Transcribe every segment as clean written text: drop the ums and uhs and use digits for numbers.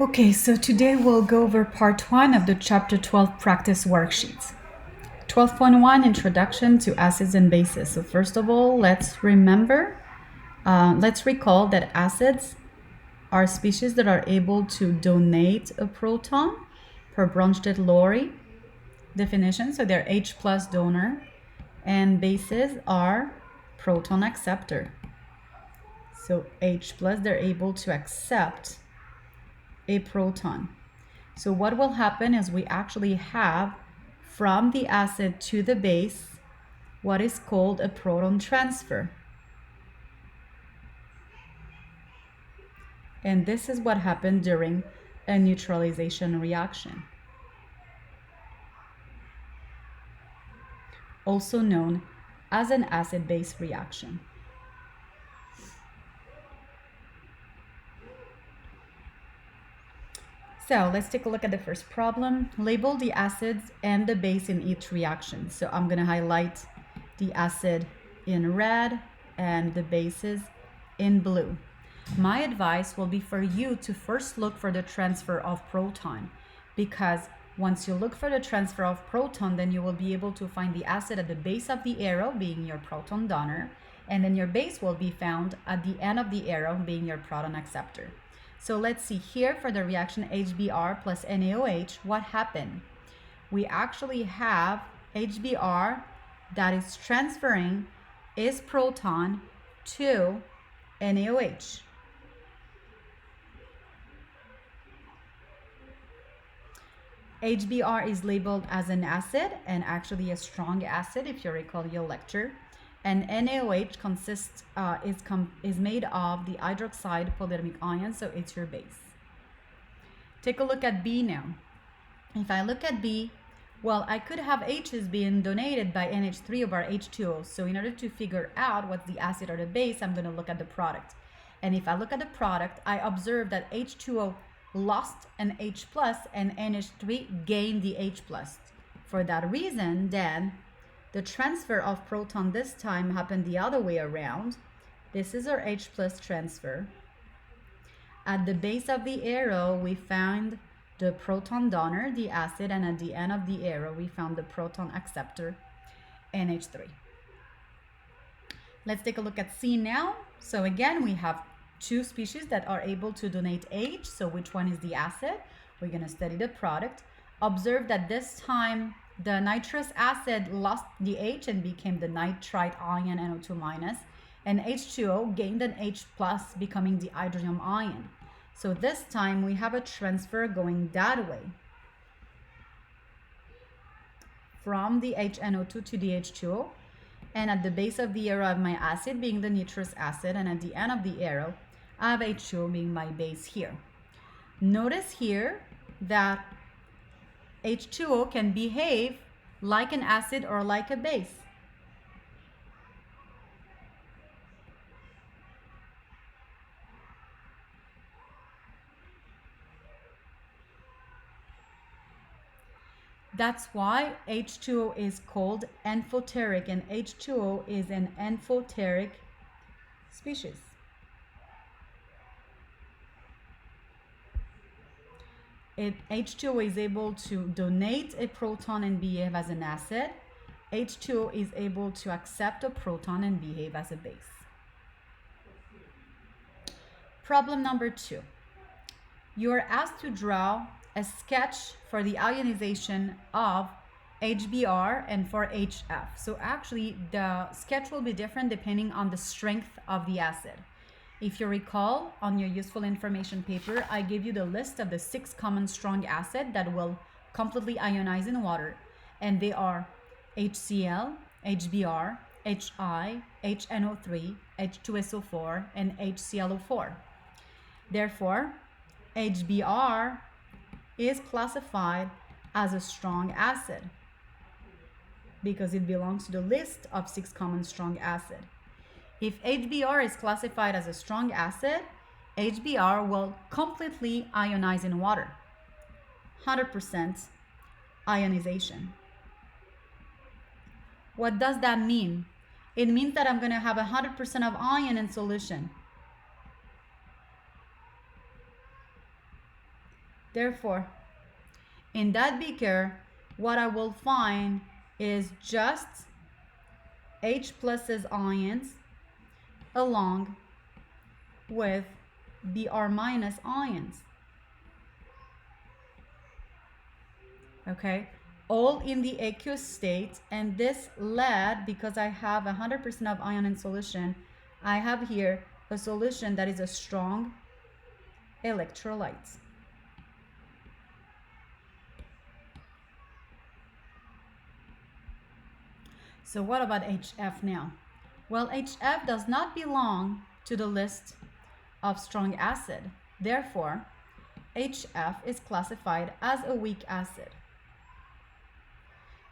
Okay, so today we'll go over part 1 of the chapter 12 practice worksheets. 12.1 Introduction to Acids and Bases. So first of all, let's recall that acids are species that are able to donate a proton per Bronsted-Lowry definition. So they're H plus donor, and bases are proton acceptor. So H plus, they're able to accept a proton. So what will happen is we actually have from the acid to the base what is called a proton transfer. And this is what happened during a neutralization reaction, also known as an acid-base reaction. So let's take a look at the first problem. Label the acids and the base in each reaction. So I'm going to highlight the acid in red and the bases in blue. My advice will be for you to first look for the transfer of proton, because once you look for the transfer of proton, then you will be able to find the acid at the base of the arrow, being your proton donor, and then your base will be found at the end of the arrow, being your proton acceptor. So let's see here for the reaction HBr plus NaOH, what happened? We actually have HBr that is transferring its proton to NaOH. HBr is labeled as an acid, and actually a strong acid if you recall your lecture. And NaOH is made of the hydroxide polydimic ion, so it's your base. Take a look at B now. If I look at B, well, I could have H's being donated by NH3 over H2O. So in order to figure out what's the acid or the base, I'm going to look at the product. And if I look at the product, I observe that H2O lost an H plus and NH3 gained the H plus. For that reason, then, the transfer of proton this time happened the other way around. This is our H plus transfer. At the base of the arrow, we found the proton donor, the acid, and at the end of the arrow, we found the proton acceptor, NH3. Let's take a look at C now. So again, we have two species that are able to donate H. So which one is the acid? We're going to study the product. Observe that this time the nitrous acid lost the H and became the nitrite ion NO2 minus, and H2O gained an H plus, becoming the hydrogen ion. So this time we have a transfer going that way from the HNO2 to the H2O, and at the base of the arrow I have my acid being the nitrous acid, and at the end of the arrow I have H2O being my base here. Notice here that H2O can behave like an acid or like a base. That's why H2O is called amphoteric, and H2O is an amphoteric species. H2O is able to donate a proton and behave as an acid. H2O is able to accept a proton and behave as a base. Problem number 2. You are asked to draw a sketch for the ionization of HBr and for HF. So actually the sketch will be different depending on the strength of the acid. If you recall, on your useful information paper, I gave you the list of the 6 common strong acids that will completely ionize in water. And they are HCl, HBr, HI, HNO3, H2SO4, and HClO4. Therefore, HBr is classified as a strong acid because it belongs to the list of 6 common strong acids. If HBr is classified as a strong acid, HBr will completely ionize in water. 100% ionization. What does that mean? It means that I'm going to have 100% of ion in solution. Therefore, in that beaker, what I will find is just H pluses ions along with Br minus ions. Okay, all in the aqueous state, and this lead, because I have 100% of ion in solution, I have here a solution that is a strong electrolyte. So what about HF now? Well, HF does not belong to the list of strong acid. Therefore, HF is classified as a weak acid.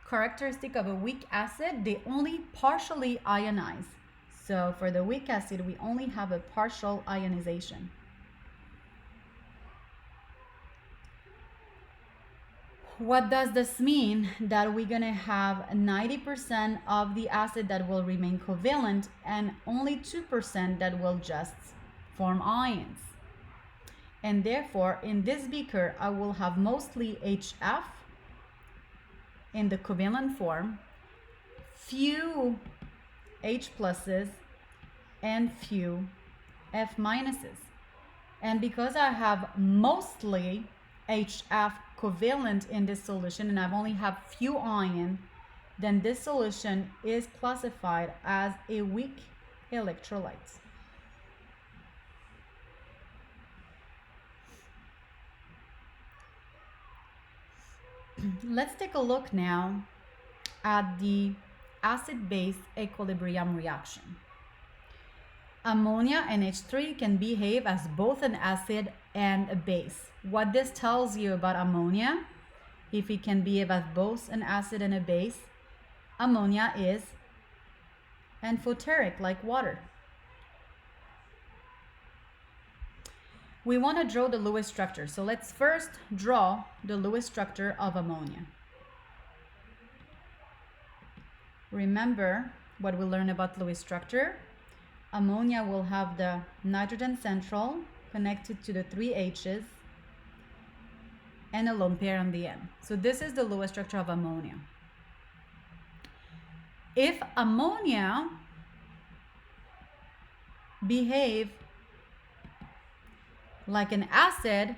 Characteristic of a weak acid, they only partially ionize. So for the weak acid, we only have a partial ionization. What does this mean? That we're gonna have 90% of the acid that will remain covalent and only 2% that will just form ions. And therefore, in this beaker, I will have mostly HF in the covalent form, few H pluses, and few F minuses. And because I have mostly HF covalent in this solution and I've only have few ion, then this solution is classified as a weak electrolyte. Let's take a look now at the acid-base equilibrium reaction. Ammonia and H3 can behave as both an acid and a base. What this tells you about ammonia, if it can behave as both an acid and a base, ammonia is amphoteric like water. We want to draw the Lewis structure. So let's first draw the Lewis structure of ammonia. Remember what we learned about Lewis structure. Ammonia will have the nitrogen central connected to the 3 H's and a lone pair on the end. So this is the Lewis structure of ammonia. If ammonia behave like an acid,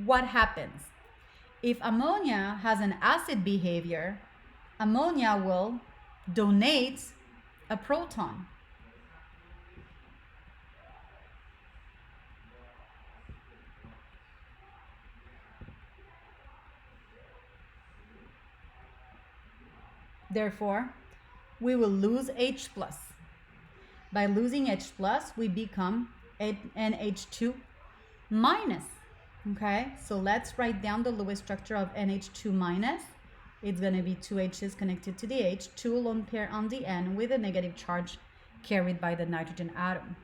what happens? If ammonia has an acid behavior, ammonia will donate a proton. Therefore, we will lose H plus. By losing H plus, we become NH2 minus. Okay, so let's write down the Lewis structure of NH2 minus. It's going to be 2 H's connected to the H, 2 lone pair on the N with a negative charge carried by the nitrogen atom.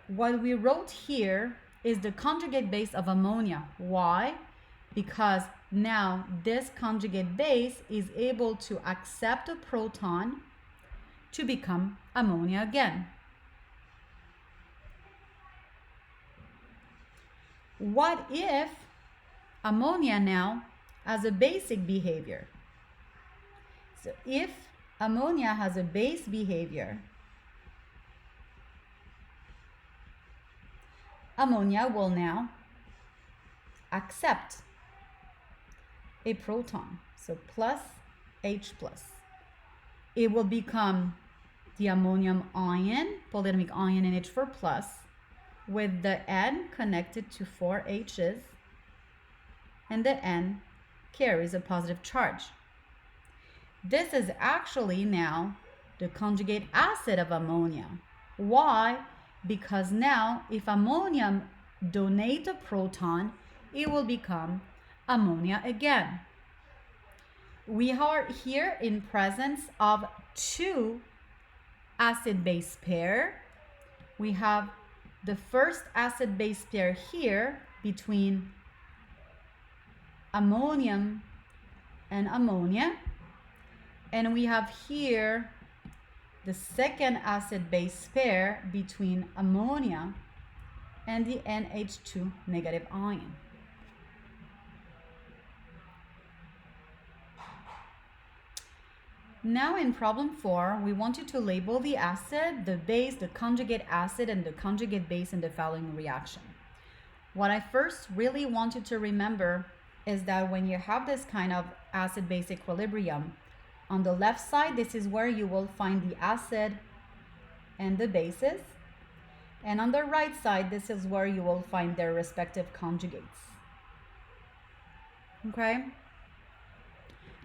What we wrote here is the conjugate base of ammonia. Why? Because now this conjugate base is able to accept a proton to become ammonia again. What if ammonia now has a basic behavior? So if ammonia has a base behavior, ammonia will now accept a proton, so plus H plus. It will become the ammonium ion, polyatomic ion NH4 plus, with the N connected to 4 H's, and the N carries a positive charge. This is actually now the conjugate acid of ammonia. Why? Because now if ammonium donate a proton, it will become ammonia again. We are here in presence of 2 acid-base pair. We have the first acid-base pair here between ammonium and ammonia, and we have here the second acid-base pair between ammonia and the NH2 negative ion. Now in problem 4, we want you to label the acid, the base, the conjugate acid, and the conjugate base in the following reaction. What I first really want you to remember is that when you have this kind of acid-base equilibrium, on the left side, this is where you will find the acid and the bases. And on the right side, this is where you will find their respective conjugates. Okay?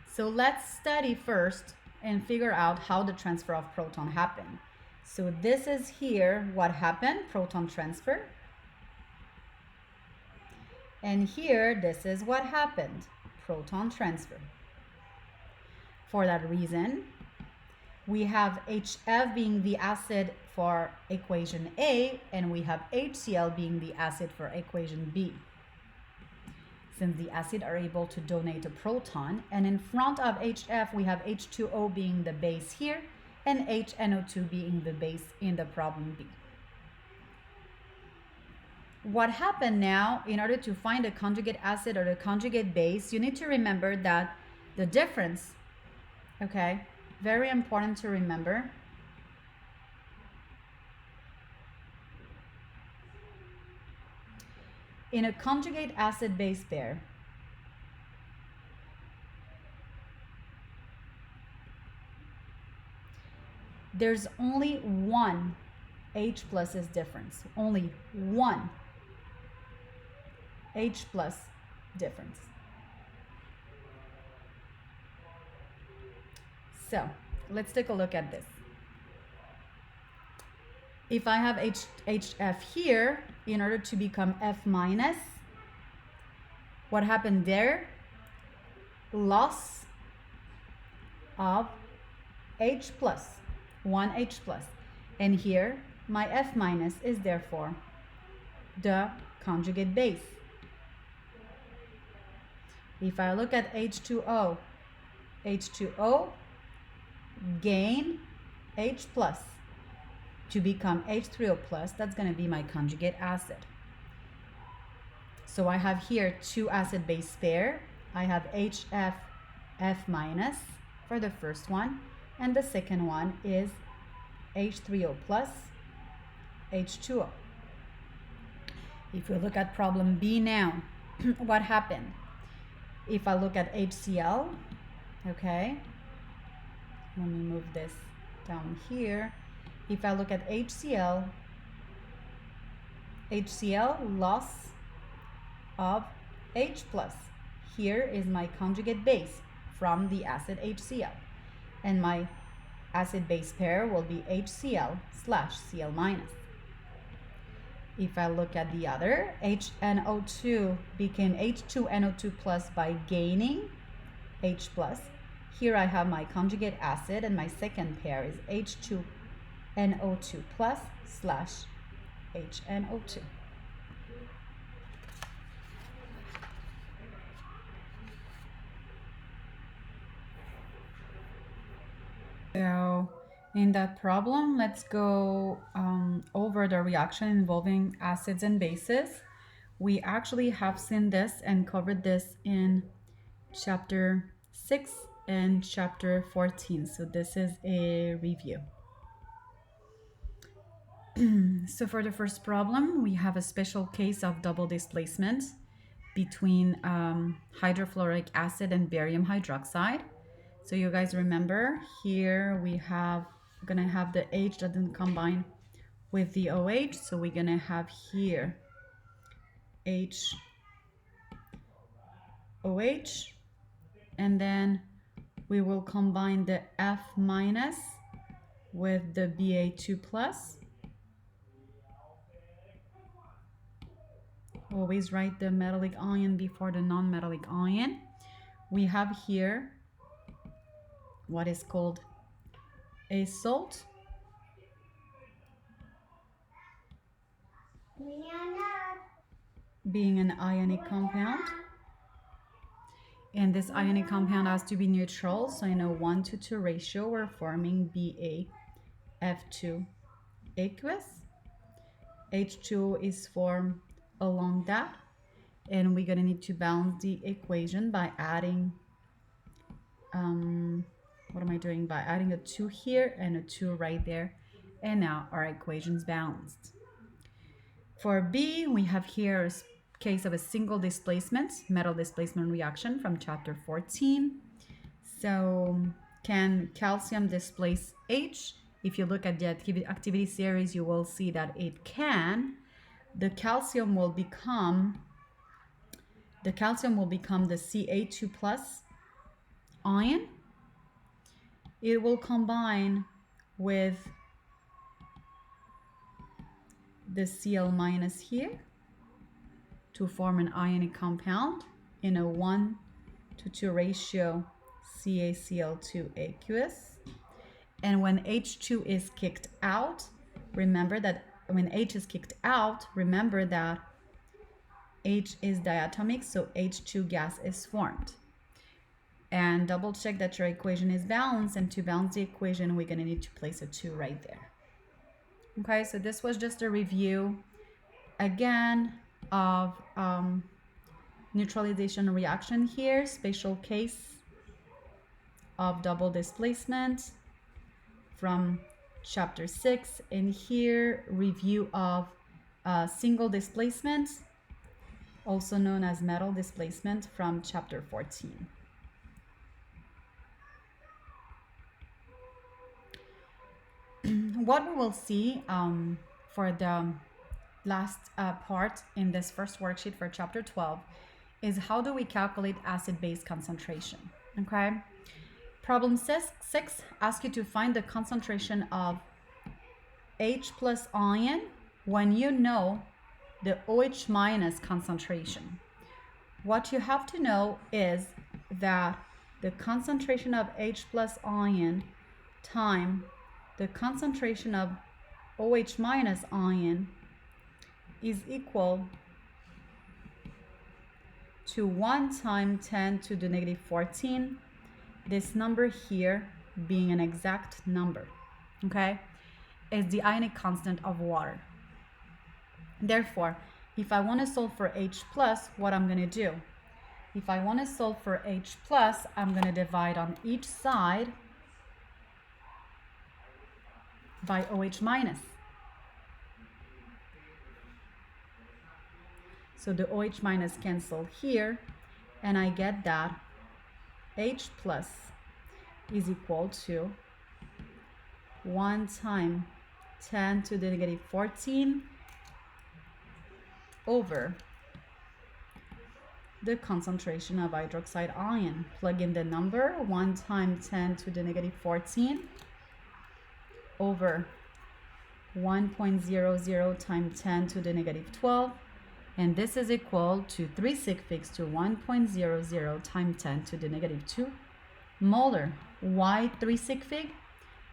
So let's study first and figure out how the transfer of proton happened. So this is here what happened, proton transfer. And here, this is what happened, proton transfer. For that reason, we have HF being the acid for equation A, and we have HCl being the acid for equation B. Since the acid are able to donate a proton, and in front of HF, we have H2O being the base here, and HNO2 being the base in the problem B. What happened now, in order to find the conjugate acid or the conjugate base, you need to remember that the difference, okay, very important to remember. In a conjugate acid-base pair, there's only one H plus difference, only one H plus difference. So let's take a look at this. If I have HF here, in order to become F minus, what happened there? Loss of H plus, one H plus. And here, my F minus is therefore the conjugate base. If I look at H2O, H2O gain H plus to become H3O plus, that's going to be my conjugate acid. So I have here two acid-base pair. I have HF F minus for the first one, and the second one is H3O plus H2O. If we look at problem B now, what happened? If I look at HCl, okay, let me move this down here. If I look at HCl, loss of H plus. Here is my conjugate base from the acid HCl. And my acid base pair will be HCl slash Cl minus. If I look at the other, HNO2 became H2NO2 plus by gaining H plus. Here I have my conjugate acid, and my second pair is H2NO2 plus slash HNO2. So in that problem, let's go over the reaction involving acids and bases. We actually have seen this and covered this in chapter 6 and chapter 14. So this is a review. So for the first problem, we have a special case of double displacement between hydrofluoric acid and barium hydroxide. So you guys remember, here we have gonna have the H that doesn't combine with the OH, so we're gonna have here HOH, and then we will combine the F minus with the Ba2 plus. Always write the metallic ion before the non-metallic ion. We have here what is called a salt. Being an ionic compound. And this ionic compound has to be neutral, so in a 1:2 ratio, we're forming BaF2 aqueous. H2O is formed along that, and we're gonna need to balance the equation by adding what am I doing? By adding a 2 here and a 2 right there. And now our equation's balanced. For B, we have here a case of a single displacement, metal displacement reaction from chapter 14. So can calcium displace H? If you look at the activity series, you will see that it can. The calcium will become the Ca2 plus ion. It will combine with the Cl minus here to form an ionic compound in a 1:2 ratio CaCl2aqueous. And when H2 is kicked out, remember that when H is kicked out, remember that H is diatomic, so H2 gas is formed. And double check that your equation is balanced, and to balance the equation, we're gonna need to place a 2 right there. Okay, so this was just a review again of neutralization reaction here, special case of double displacement from chapter 6, and here review of single displacement, also known as metal displacement, from chapter 14. What we will see for the last part in this first worksheet for chapter 12 is how do we calculate acid-base concentration. Okay, problem 6 asks you to find the concentration of H plus ion when you know the OH minus concentration. What you have to know is that the concentration of H plus ion times the concentration of OH minus ion is equal to 1 times 10 to the negative 14, this number here being an exact number, okay, is the ionic constant of water. Therefore, if I want to solve for H plus, what I'm going to do, if I want to solve for H plus, I'm going to divide on each side by OH minus. So the OH minus cancel here, and I get that H plus is equal to 1 times 10 to the negative 14 over the concentration of hydroxide ion. Plug in the number, 1 times 10 to the negative 14 over 1.00 times 10 to the negative 12, and this is equal to 3 sig figs to 1.00 times 10 to the negative 2 molar. Why 3 sig fig?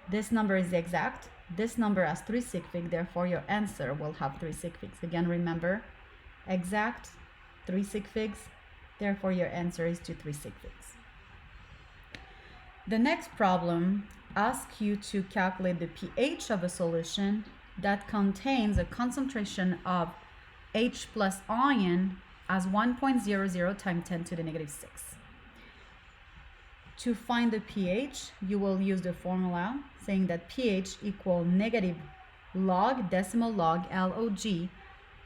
This number is exact. This number has 3 sig fig, therefore your answer will have 3 sig figs. Again, remember, exact, 3 sig figs, therefore your answer is to 3 sig figs. The next problem asks you to calculate the pH of a solution that contains a concentration of H plus ion as 1.00 times 10 to the negative 6. To find the pH, you will use the formula saying that pH equal negative log, decimal log, log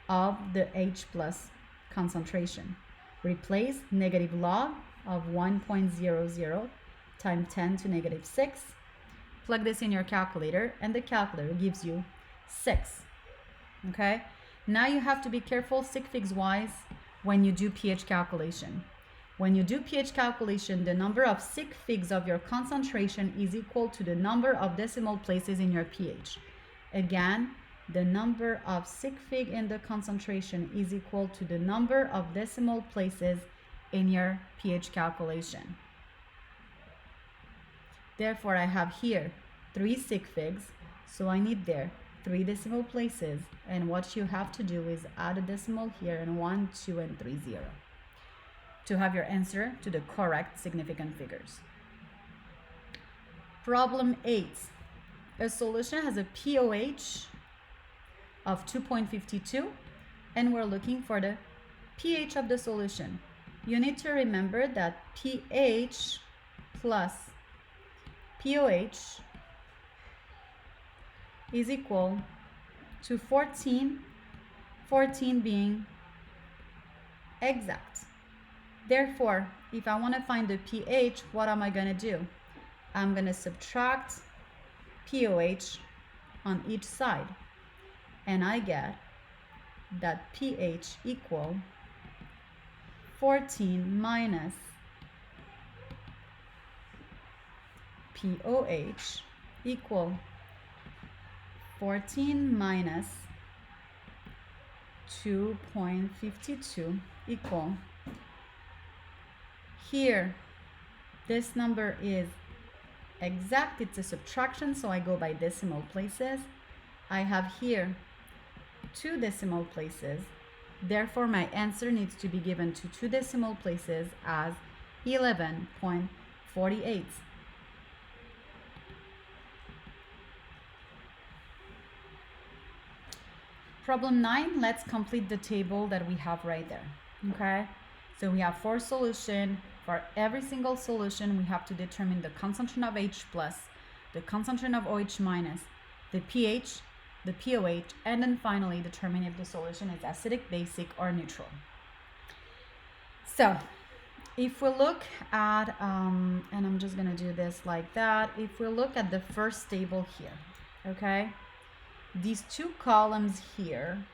of the H plus concentration. Replace negative log of 1.00 times 10 to negative 6. Plug this in your calculator, and the calculator gives you 6. Okay? Now you have to be careful sig figs wise when you do pH calculation. When you do pH calculation, the number of sig figs of your concentration is equal to the number of decimal places in your pH. Again, the number of sig fig in the concentration is equal to the number of decimal places in your pH calculation. Therefore, I have here 3 sig figs, so I need there 3 decimal places, and what you have to do is add a decimal here, and 1, 2, and 3, 0, to have your answer to the correct significant figures. Problem 8. A solution has a pOH of 2.52, and we're looking for the pH of the solution. You need to remember that pH plus pOH is equal to 14, 14 being exact. Therefore, if I want to find the pH, what am I going to do? I'm going to subtract pOH on each side, and I get that pH equal 14 minus pOH equal 14 minus 2.52 equal, here this number is exact, it's a subtraction, so I go by decimal places. I have here 2 decimal places, therefore my answer needs to be given to 2 decimal places as 11.48. Problem 9, let's complete the table that we have right there, okay? So we have 4 solutions. For every single solution, we have to determine the concentration of H plus, the concentration of OH minus, the pH, the pOH, and then finally determine if the solution is acidic, basic, or neutral. So if we look at, and I'm just gonna do this like that, if we look at the first table here, okay? These 2 columns here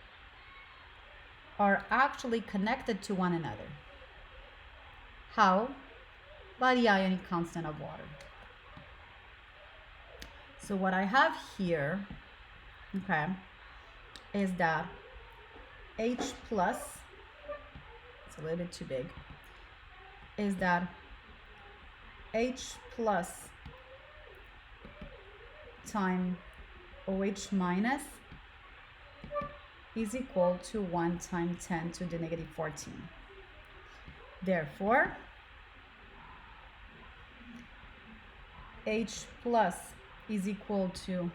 are actually connected to one another. How? By the ionic constant of water. So what I have here, okay, is that H plus, it's a little bit too big, is that H plus times OH minus is equal to 1 times 10 to the negative 14. Therefore, H plus is equal to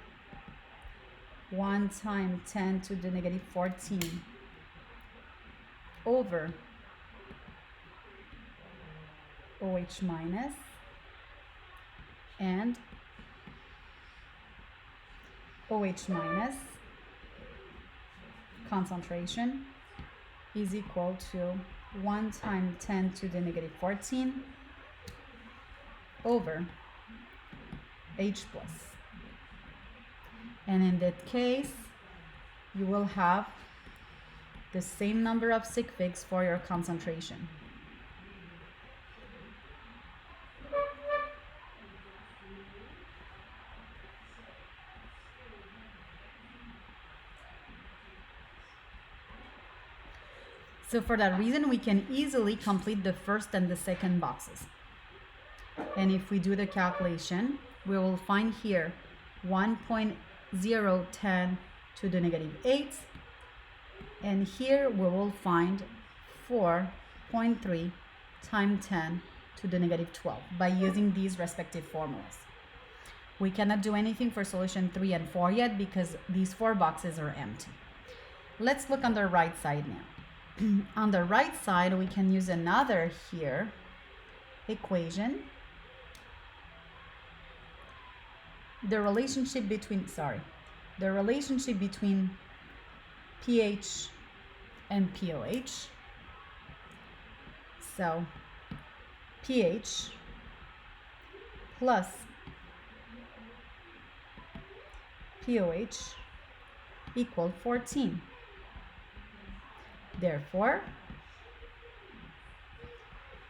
1 times 10 to the negative 14 over OH minus, and OH minus concentration is equal to 1 times 10 to the negative 14 over H plus. And in that case, you will have the same number of sig figs for your concentration. So for that reason, we can easily complete the first and the second boxes. And if we do the calculation, we will find here 1.010 to the negative 8. And here we will find 4.3 times 10 to the negative 12 by using these respective formulas. We cannot do anything for solution 3 and 4 yet because these 4 boxes are empty. Let's look on the right side now. On the right side, we can use another here equation. The relationship between pH and pOH. So pH plus pOH equal 14. Therefore,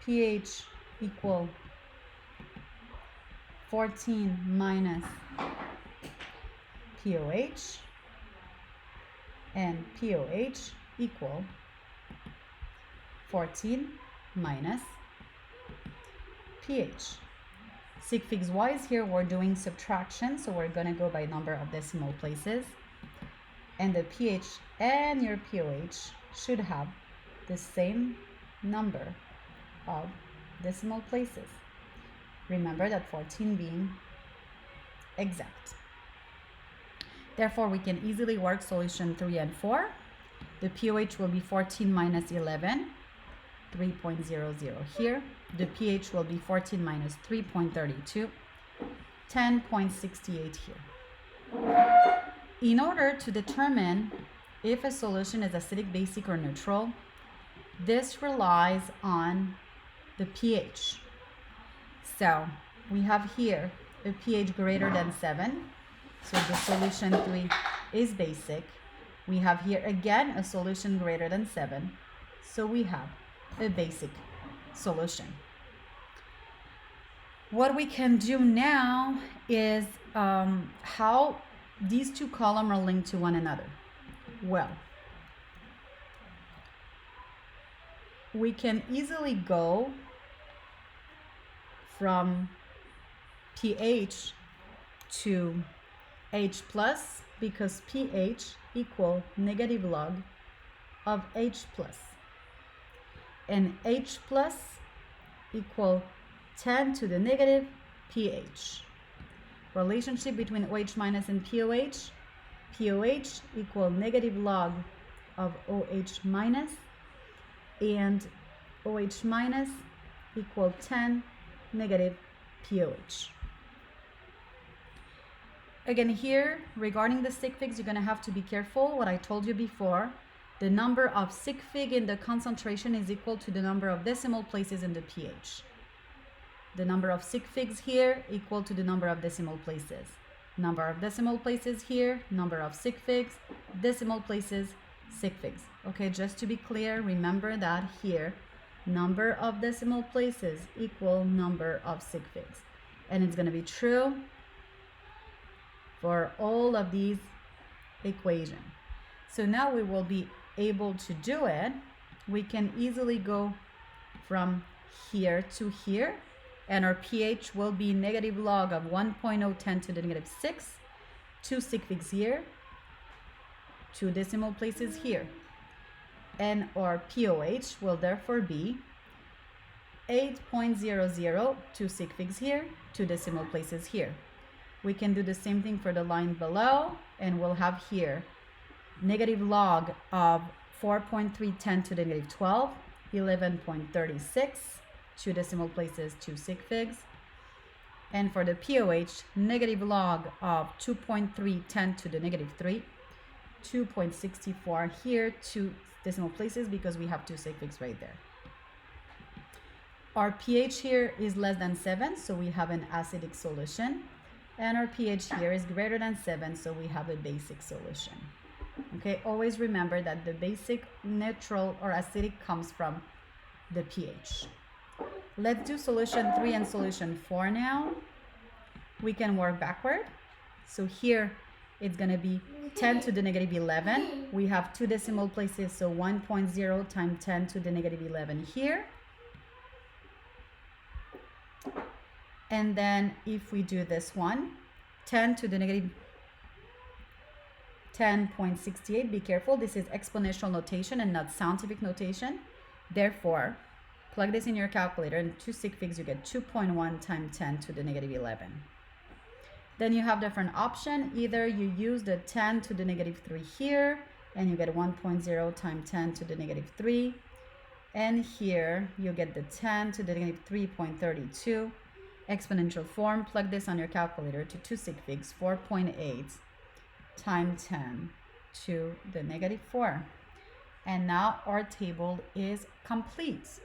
pH equal 14 minus pOH, and pOH equal 14 minus pH. Sig figs wise, here we're doing subtraction, so we're going to go by number of decimal places. And the pH and your pOH should have the same number of decimal places. Remember that 14 being exact. Therefore, we can easily work solution 3 and 4. The pOH will be 14 minus 11, 3.00 here. The pH will be 14 minus 3.32 10.68 here. In order to determine if a solution is acidic, basic, or neutral, this relies on the pH. So we have here a pH greater than 7, so the solution 3 is basic. We have here again a solution greater than 7, so we have a basic solution. What we can do now is how these two columns are linked to one another. Well, we can easily go from pH to H plus, because pH equal negative log of H plus, and H plus equal 10 to the negative pH. Relationship between OH minus and POH. POH equal negative log of OH minus, and OH minus equal 10 negative POH. Again, here regarding the sig figs, you're going to have to be careful. What I told you before, the number of sig fig in the concentration is equal to the number of decimal places in the pH. The number of sig figs here equal to the number of decimal places. Number of decimal places here, number of sig figs, decimal places, sig figs. Okay, just to be clear, remember that here, number of decimal places equal number of sig figs. And it's going to be true for all of these equations. So now we will be able to do it. We can easily go from here to here, and our pH will be negative log of 1.010 to the negative 6, 2 sig figs here, 2 decimal places here. And our POH will therefore be 8.00, 2 sig figs here, 2 decimal places here. We can do the same thing for the line below, and we'll have here negative log of 4.310 to the negative 12, 11.36, 2 decimal places, 2 sig figs. And for the POH, negative log of 2.310 to the negative 3, 2.64 here, 2 decimal places, because we have 2 sig figs right there. Our pH here is less than 7, so we have an acidic solution. And our pH here is greater than 7, so we have a basic solution. Okay, always remember that the basic, neutral, or acidic comes from the pH. Let's do solution 3 and solution 4 now. We can work backward. So here it's going to be 10 to the negative 11. We have 2 decimal places, so 1.0 times 10 to the negative 11 here. And then if we do this one, 10 to the negative 10.68, be careful, this is exponential notation and not scientific notation. Therefore, plug this in your calculator, and 2 sig figs, you get 2.1 times 10 to the negative 11. Then you have different option. Either you use the 10 to the negative 3 here, and you get 1.0 times 10 to the negative 3. And here you get the 10 to the negative 3.32. Exponential form, plug this on your calculator to 2 sig figs, 4.8 times 10 to the negative 4. And now our table is complete.